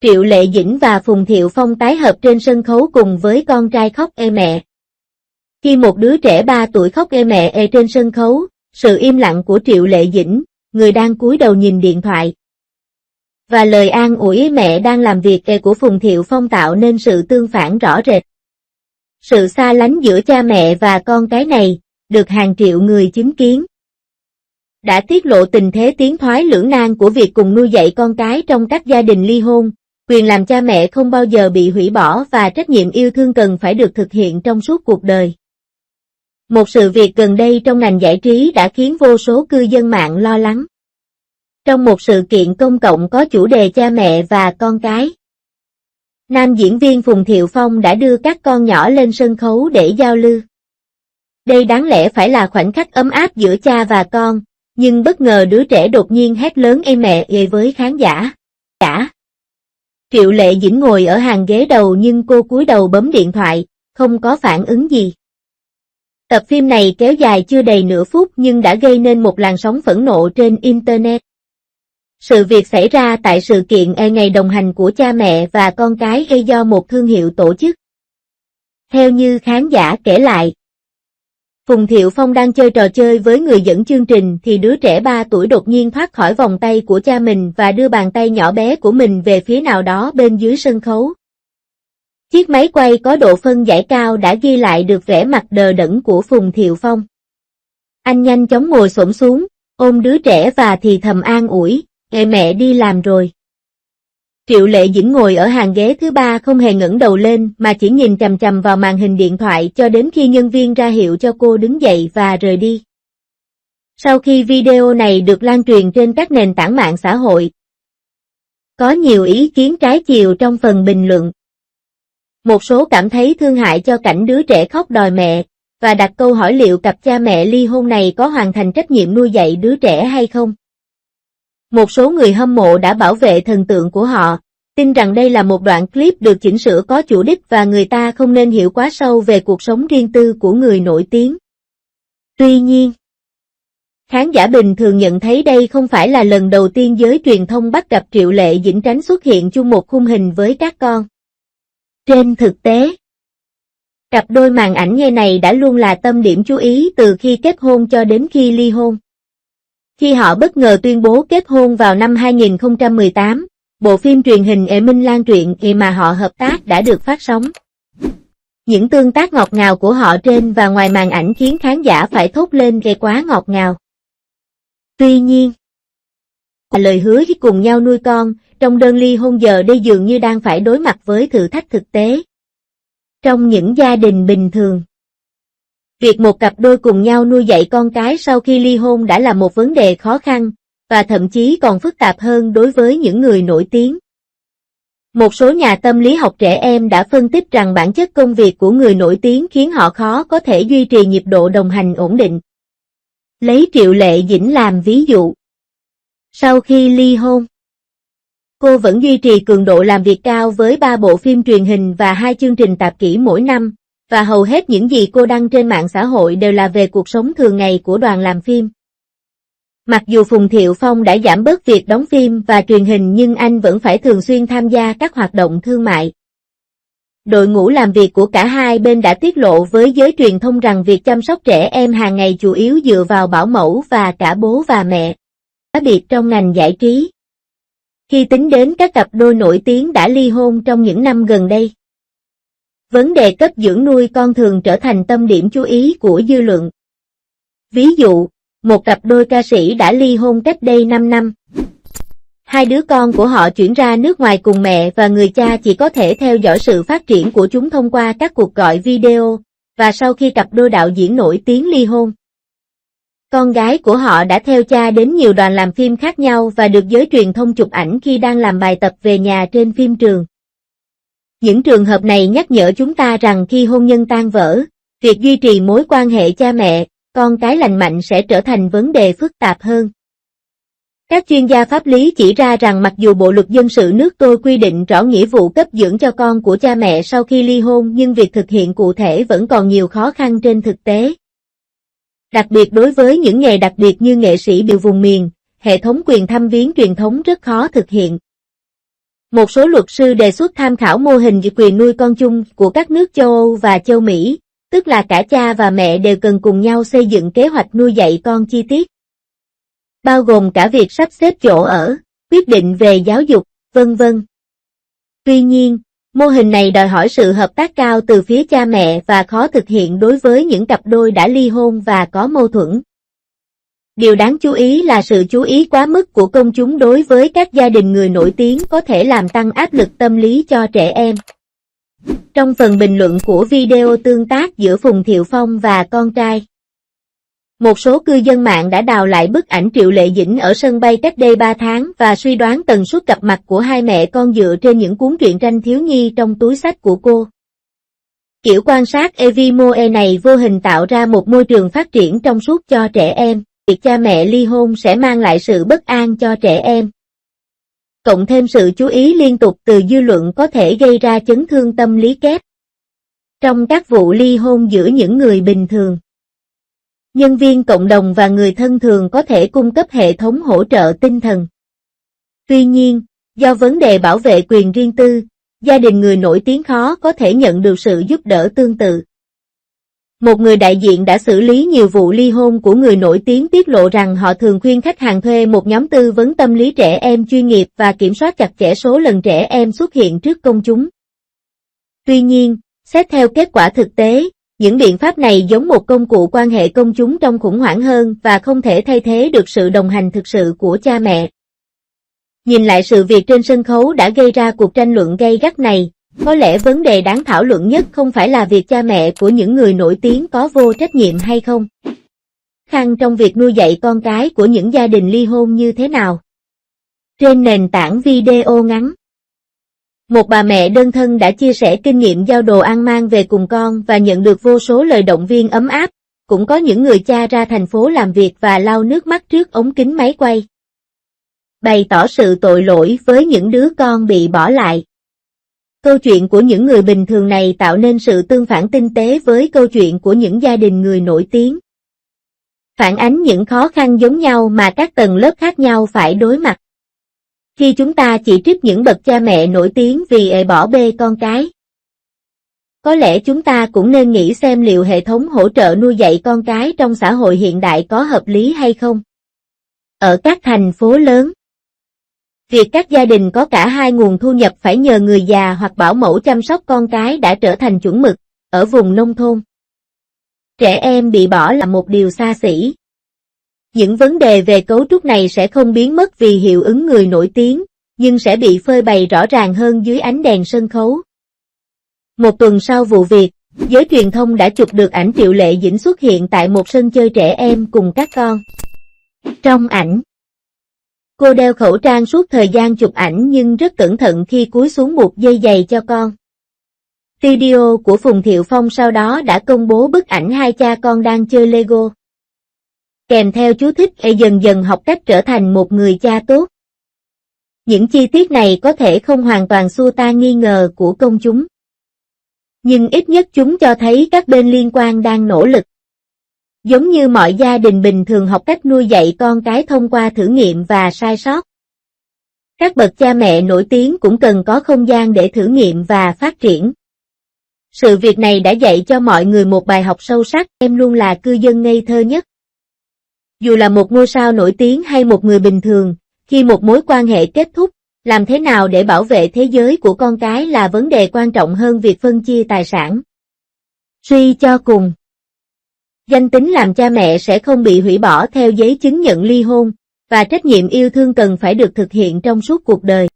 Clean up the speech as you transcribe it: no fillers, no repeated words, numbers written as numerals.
Triệu Lệ Dĩnh và Phùng Thiệu Phong tái hợp trên sân khấu cùng với con trai khóc ê mẹ. Khi một đứa trẻ 3 tuổi khóc ê mẹ ê trên sân khấu, sự im lặng của Triệu Lệ Dĩnh, người đang cúi đầu nhìn điện thoại, và lời an ủi mẹ đang làm việc của Phùng Thiệu Phong tạo nên sự tương phản rõ rệt. Sự xa lánh giữa cha mẹ và con cái này, được hàng triệu người chứng kiến, đã tiết lộ tình thế tiến thoái lưỡng nan của việc cùng nuôi dạy con cái trong các gia đình ly hôn. Quyền làm cha mẹ không bao giờ bị hủy bỏ và trách nhiệm yêu thương cần phải được thực hiện trong suốt cuộc đời. Một sự việc gần đây trong ngành giải trí đã khiến vô số cư dân mạng lo lắng. Trong một sự kiện công cộng có chủ đề cha mẹ và con cái, nam diễn viên Phùng Thiệu Phong đã đưa các con nhỏ lên sân khấu để giao lưu. Đây đáng lẽ phải là khoảnh khắc ấm áp giữa cha và con, nhưng bất ngờ đứa trẻ đột nhiên hét lớn ê mẹ ê với khán giả. Triệu Lệ Dĩnh ngồi ở hàng ghế đầu nhưng cô cúi đầu bấm điện thoại, không có phản ứng gì. Tập phim này kéo dài chưa đầy nửa phút nhưng đã gây nên một làn sóng phẫn nộ trên Internet. Sự việc xảy ra tại sự kiện ngày đồng hành của cha mẹ và con cái do một thương hiệu tổ chức. Theo như khán giả kể lại, Phùng Thiệu Phong đang chơi trò chơi với người dẫn chương trình thì đứa trẻ 3 tuổi đột nhiên thoát khỏi vòng tay của cha mình và đưa bàn tay nhỏ bé của mình về phía nào đó bên dưới sân khấu. Chiếc máy quay có độ phân giải cao đã ghi lại được vẻ mặt đờ đẫn của Phùng Thiệu Phong. Anh nhanh chóng ngồi xổm xuống, ôm đứa trẻ và thì thầm an ủi, mẹ đi làm rồi. Triệu Lệ Dĩnh ngồi ở hàng ghế thứ 3 không hề ngẩng đầu lên mà chỉ nhìn chằm chằm vào màn hình điện thoại cho đến khi nhân viên ra hiệu cho cô đứng dậy và rời đi. Sau khi video này được lan truyền trên các nền tảng mạng xã hội, có nhiều ý kiến trái chiều trong phần bình luận. Một số cảm thấy thương hại cho cảnh đứa trẻ khóc đòi mẹ, và đặt câu hỏi liệu cặp cha mẹ ly hôn này có hoàn thành trách nhiệm nuôi dạy đứa trẻ hay không. Một số người hâm mộ đã bảo vệ thần tượng của họ, tin rằng đây là một đoạn clip được chỉnh sửa có chủ đích và người ta không nên hiểu quá sâu về cuộc sống riêng tư của người nổi tiếng. Tuy nhiên, khán giả bình thường nhận thấy đây không phải là lần đầu tiên giới truyền thông bắt gặp Triệu Lệ Dĩnh tránh xuất hiện chung một khung hình với các con. Trên thực tế, cặp đôi màn ảnh nghe này đã luôn là tâm điểm chú ý từ khi kết hôn cho đến khi ly hôn. Khi họ bất ngờ tuyên bố kết hôn vào năm 2018, bộ phim truyền hình Minh Lan truyện mà họ hợp tác đã được phát sóng. Những tương tác ngọt ngào của họ trên và ngoài màn ảnh khiến khán giả phải thốt lên quá ngọt ngào. Tuy nhiên, lời hứa cùng nhau nuôi con, trong đơn ly hôn giờ đây dường như đang phải đối mặt với thử thách thực tế. Trong những gia đình bình thường, việc một cặp đôi cùng nhau nuôi dạy con cái sau khi ly hôn đã là một vấn đề khó khăn, và thậm chí còn phức tạp hơn đối với những người nổi tiếng. Một số nhà tâm lý học trẻ em đã phân tích rằng bản chất công việc của người nổi tiếng khiến họ khó có thể duy trì nhịp độ đồng hành ổn định. Lấy Triệu Lệ Dĩnh làm ví dụ. Sau khi ly hôn, cô vẫn duy trì cường độ làm việc cao với 3 bộ phim truyền hình và 2 chương trình tạp kỹ mỗi năm, và hầu hết những gì cô đăng trên mạng xã hội đều là về cuộc sống thường ngày của đoàn làm phim. Mặc dù Phùng Thiệu Phong đã giảm bớt việc đóng phim và truyền hình nhưng anh vẫn phải thường xuyên tham gia các hoạt động thương mại. Đội ngũ làm việc của cả hai bên đã tiết lộ với giới truyền thông rằng việc chăm sóc trẻ em hàng ngày chủ yếu dựa vào bảo mẫu và cả bố và mẹ. Đặc biệt trong ngành giải trí, khi tính đến các cặp đôi nổi tiếng đã ly hôn trong những năm gần đây, vấn đề cấp dưỡng nuôi con thường trở thành tâm điểm chú ý của dư luận. Ví dụ, một cặp đôi ca sĩ đã ly hôn cách đây 5 năm. 2 đứa con của họ chuyển ra nước ngoài cùng mẹ và người cha chỉ có thể theo dõi sự phát triển của chúng thông qua các cuộc gọi video, và sau khi cặp đôi đạo diễn nổi tiếng ly hôn, con gái của họ đã theo cha đến nhiều đoàn làm phim khác nhau và được giới truyền thông chụp ảnh khi đang làm bài tập về nhà trên phim trường. Những trường hợp này nhắc nhở chúng ta rằng khi hôn nhân tan vỡ, việc duy trì mối quan hệ cha mẹ, con cái lành mạnh sẽ trở thành vấn đề phức tạp hơn. Các chuyên gia pháp lý chỉ ra rằng mặc dù Bộ luật dân sự nước tôi quy định rõ nghĩa vụ cấp dưỡng cho con của cha mẹ sau khi ly hôn nhưng việc thực hiện cụ thể vẫn còn nhiều khó khăn trên thực tế. Đặc biệt đối với những nghề đặc biệt như nghệ sĩ biểu vùng miền, hệ thống quyền thăm viếng truyền thống rất khó thực hiện. Một số luật sư đề xuất tham khảo mô hình quyền nuôi con chung của các nước châu Âu và châu Mỹ, tức là cả cha và mẹ đều cần cùng nhau xây dựng kế hoạch nuôi dạy con chi tiết, bao gồm cả việc sắp xếp chỗ ở, quyết định về giáo dục, vân vân. Tuy nhiên, mô hình này đòi hỏi sự hợp tác cao từ phía cha mẹ và khó thực hiện đối với những cặp đôi đã ly hôn và có mâu thuẫn. Điều đáng chú ý là sự chú ý quá mức của công chúng đối với các gia đình người nổi tiếng có thể làm tăng áp lực tâm lý cho trẻ em. Trong phần bình luận của video tương tác giữa Phùng Thiệu Phong và con trai, một số cư dân mạng đã đào lại bức ảnh Triệu Lệ Dĩnh ở sân bay cách đây 3 tháng và suy đoán tần suất gặp mặt của hai mẹ con dựa trên những cuốn truyện tranh thiếu nhi trong túi xách của cô. Kiểu quan sát Evimoe này vô hình tạo ra một môi trường phát triển trong suốt cho trẻ em. Việc cha mẹ ly hôn sẽ mang lại sự bất an cho trẻ em. Cộng thêm sự chú ý liên tục từ dư luận có thể gây ra chấn thương tâm lý kép. Trong các vụ ly hôn giữa những người bình thường, nhân viên cộng đồng và người thân thường có thể cung cấp hệ thống hỗ trợ tinh thần. Tuy nhiên, do vấn đề bảo vệ quyền riêng tư, gia đình người nổi tiếng khó có thể nhận được sự giúp đỡ tương tự. Một người đại diện đã xử lý nhiều vụ ly hôn của người nổi tiếng tiết lộ rằng họ thường khuyên khách hàng thuê một nhóm tư vấn tâm lý trẻ em chuyên nghiệp và kiểm soát chặt chẽ số lần trẻ em xuất hiện trước công chúng. Tuy nhiên, xét theo kết quả thực tế, những biện pháp này giống một công cụ quan hệ công chúng trong khủng hoảng hơn và không thể thay thế được sự đồng hành thực sự của cha mẹ. Nhìn lại sự việc trên sân khấu đã gây ra cuộc tranh luận gay gắt này, có lẽ vấn đề đáng thảo luận nhất không phải là việc cha mẹ của những người nổi tiếng có vô trách nhiệm hay không. Khăn trong việc nuôi dạy con cái của những gia đình ly hôn như thế nào. Trên nền tảng video ngắn, một bà mẹ đơn thân đã chia sẻ kinh nghiệm giao đồ ăn mang về cùng con và nhận được vô số lời động viên ấm áp. Cũng có những người cha ra thành phố làm việc và lau nước mắt trước ống kính máy quay, bày tỏ sự tội lỗi với những đứa con bị bỏ lại. Câu chuyện của những người bình thường này tạo nên sự tương phản tinh tế với câu chuyện của những gia đình người nổi tiếng. Phản ánh những khó khăn giống nhau mà các tầng lớp khác nhau phải đối mặt. Khi chúng ta chỉ trích những bậc cha mẹ nổi tiếng vì bỏ bê con cái, có lẽ chúng ta cũng nên nghĩ xem liệu hệ thống hỗ trợ nuôi dạy con cái trong xã hội hiện đại có hợp lý hay không. Ở các thành phố lớn, việc các gia đình có cả hai nguồn thu nhập phải nhờ người già hoặc bảo mẫu chăm sóc con cái đã trở thành chuẩn mực. Ở vùng nông thôn, trẻ em bị bỏ là một điều xa xỉ. Những vấn đề về cấu trúc này sẽ không biến mất vì hiệu ứng người nổi tiếng, nhưng sẽ bị phơi bày rõ ràng hơn dưới ánh đèn sân khấu. Một tuần sau vụ việc, giới truyền thông đã chụp được ảnh Triệu Lệ Dĩnh xuất hiện tại một sân chơi trẻ em cùng các con. Trong ảnh, cô đeo khẩu trang suốt thời gian chụp ảnh nhưng rất cẩn thận khi cúi xuống buộc dây giày cho con. Studio của Phùng Thiệu Phong sau đó đã công bố bức ảnh hai cha con đang chơi Lego, kèm theo chú thích dần dần học cách trở thành một người cha tốt. Những chi tiết này có thể không hoàn toàn xua tan nghi ngờ của công chúng, nhưng ít nhất chúng cho thấy các bên liên quan đang nỗ lực. Giống như mọi gia đình bình thường học cách nuôi dạy con cái thông qua thử nghiệm và sai sót, các bậc cha mẹ nổi tiếng cũng cần có không gian để thử nghiệm và phát triển. Sự việc này đã dạy cho mọi người một bài học sâu sắc, em luôn là cư dân ngây thơ nhất. Dù là một ngôi sao nổi tiếng hay một người bình thường, khi một mối quan hệ kết thúc, làm thế nào để bảo vệ thế giới của con cái là vấn đề quan trọng hơn việc phân chia tài sản. Suy cho cùng, danh tính làm cha mẹ sẽ không bị hủy bỏ theo giấy chứng nhận ly hôn, và trách nhiệm yêu thương cần phải được thực hiện trong suốt cuộc đời.